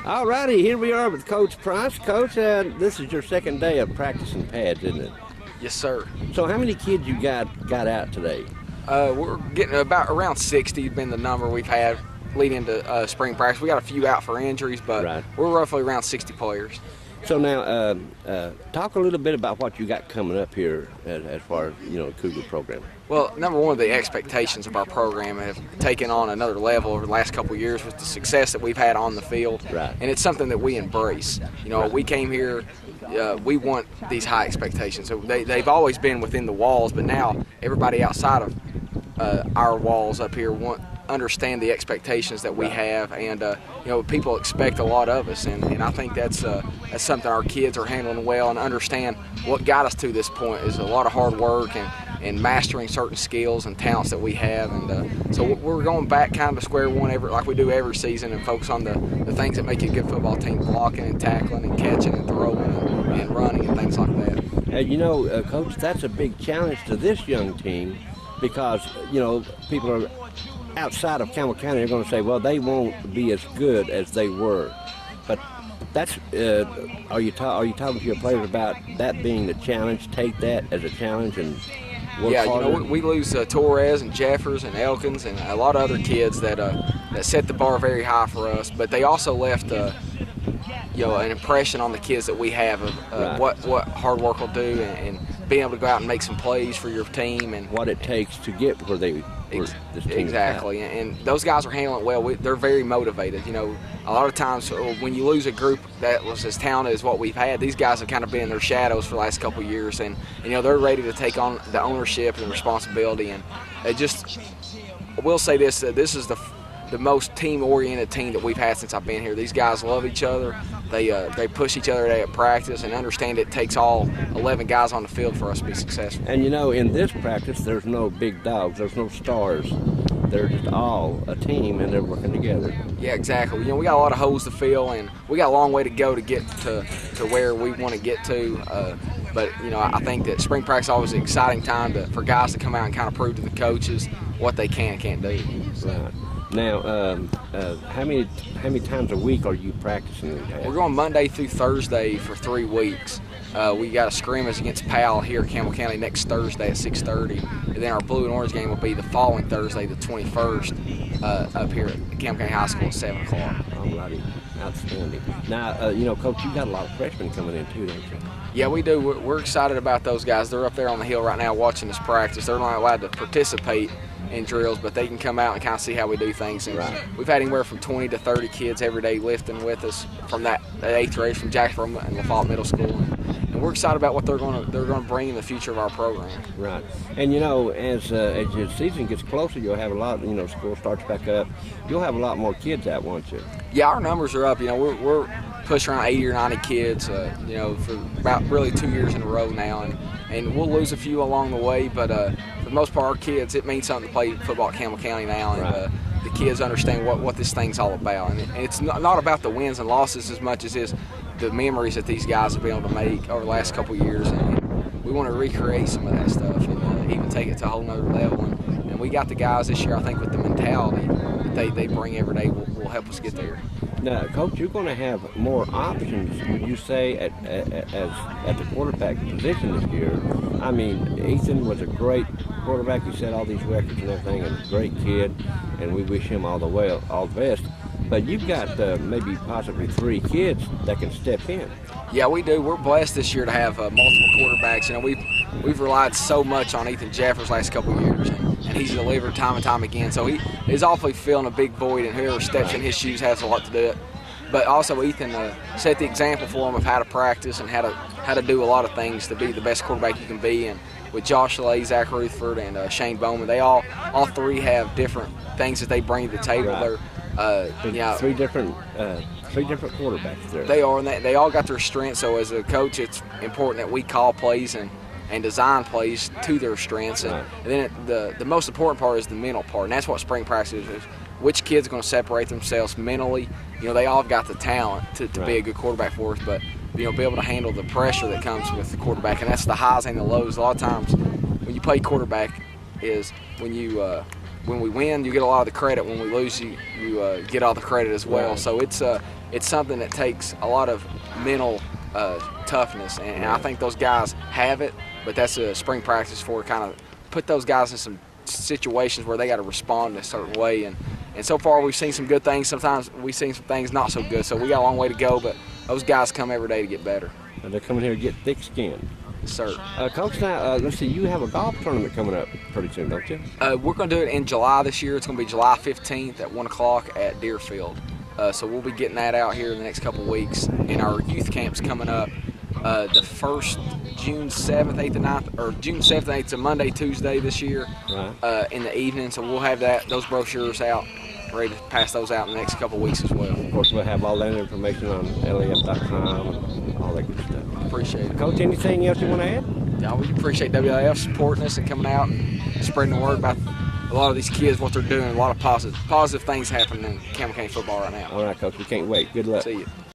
All righty, here we are with Coach Price. Coach, this is your second day of practicing pads, isn't it? Yes, sir. So how many kids you got out today? We're getting around 60 has been the number we've had leading into spring practice. We got a few out for injuries, but we're roughly around 60 players. So now, talk a little bit about what you got coming up here as far as, the Cougar program. Well, number one, the expectations of our program have taken on another level over the last couple of years with the success that we've had on the field. Right. And it's something that we embrace. We came here, we want these high expectations. So they've always been within the walls, but now everybody outside of our walls up here understand the expectations that we have, and people expect a lot of us, and I think that's something our kids are handling well and understand. What got us to this point is a lot of hard work and mastering certain skills and talents that we have, and so we're going back kind of to square one like we do every season, and focus on the things that make you a good football team: blocking and tackling and catching and throwing and running and things like that. Coach, that's a big challenge to this young team, because people are outside of Campbell County are going to say, well, they won't be as good as they were. But that's are you talking to your players about that being the challenge? Take that as a challenge and work harder? We lose Torres and Jeffers and Elkins and a lot of other kids that set the bar very high for us. But they also left an impression on the kids that we have of what hard work will do, and being able to go out and make some plays for your team, and what it takes to get where they exactly. And those guys are handling it well. They're very motivated. A lot of times when you lose a group that was as talented as what we've had, these guys have kind of been in their shadows for the last couple of years, and they're ready to take on the ownership and the responsibility. And I will say this: this is the most team-oriented team that we've had since I've been here. These guys love each other. They push each other at practice and understand it takes all 11 guys on the field for us to be successful. And in this practice, there's no big dogs. There's no stars. They're just all a team, and they're working together. Yeah, exactly. We got a lot of holes to fill, and we got a long way to go to get to where we want to get to. But I think that spring practice is always an exciting time for guys to come out and kind of prove to the coaches what they can and can't do. Right. Now, how many times a week are you practicing? We're going Monday through Thursday for 3 weeks. We got a scrimmage against Powell here at Campbell County next Thursday at 6:30, and then our blue and orange game will be the following Thursday, the 21st, up here at Campbell County High School at 7 o'clock. Alrighty, outstanding. Now, Coach, you got a lot of freshmen coming in too, don't you? Yeah, we do. We're excited about those guys. They're up there on the hill right now watching us practice. They're not allowed to participate in drills, but they can come out and kind of see how we do things. And we've had anywhere from 20 to 30 kids every day lifting with us from that 8th grade from Jacksboro and LaFollette Middle School, and we're excited about what they're going to bring in the future of our program. Right. And as your season gets closer, you'll have a lot. School starts back up. You'll have a lot more kids out, won't you? Yeah, our numbers are up. We're pushing around 80 or 90 kids. For about really 2 years in a row now, and we'll lose a few along the way, but for the most part, our kids, it means something to play football at Campbell County now, and the kids understand what this thing's all about. And it's not about the wins and losses as much as it is the memories that these guys have been able to make over the last couple of years, and we want to recreate some of that stuff and even take it to a whole nother level. And we got the guys this year, I think, with the mentality that they bring every day will help us get there. Now, Coach, you're going to have more options, would you say, at the quarterback position this year? I mean, Ethan was a great quarterback. He set all these records and everything, and a great kid, and we wish him all the best. But you've got maybe possibly 3 kids that can step in. Yeah, we do. We're blessed this year to have multiple quarterbacks. We've relied so much on Ethan Jeffers last couple of years, and he's delivered time and time again. So he is awfully filling a big void, and whoever steps in his shoes has a lot to do it. But also Ethan set the example for him of how to practice and how to do a lot of things to be the best quarterback you can be. And with Josh Lay, Zach Rutherford, and Shane Bowman, they all 3 have different things that they bring to the table. They're 3 different quarterbacks there. They are, and they all got their strengths. So as a coach, it's important that we call plays and design plays to their strengths. And then the most important part is the mental part, and that's what spring practice is. Which kid's going to separate themselves mentally? They all got the talent to be a good quarterback for us, but be able to handle the pressure that comes with the quarterback, and that's the highs and the lows. A lot of times when you play quarterback is when you when we win, you get a lot of the credit. When we lose, you get all the credit as well. Right. So it's something that takes a lot of mental toughness, and I think those guys have it. But that's a spring practice for kind of put those guys in some situations where they got to respond in a certain way. And so far we've seen some good things. Sometimes we've seen some things not so good. So we got a long way to go. But those guys come every day to get better. And they're coming here to get thick-skinned. Yes, sir. Coach, now, let's see, you have a golf tournament coming up pretty soon, don't you? We're going to do it in July this year. It's going to be July 15th at 1 o'clock at Deerfield. So we'll be getting that out here in the next couple of weeks. And our youth camp's coming up the first June 7th, 8th, and 9th, or June 7th and 8th, it's a Monday, Tuesday this year in the evening. So we'll have those brochures out, ready to pass those out in the next couple of weeks as well. Of course, we'll have all that information on LAF.com and all that good stuff. Appreciate it. Coach, anything else you want to add? Yeah, we appreciate WLF supporting us and coming out and spreading the word about a lot of these kids, what they're doing. A lot of positive things happening in Campbell County football right now. All right, Coach, we can't wait. Good luck. See you.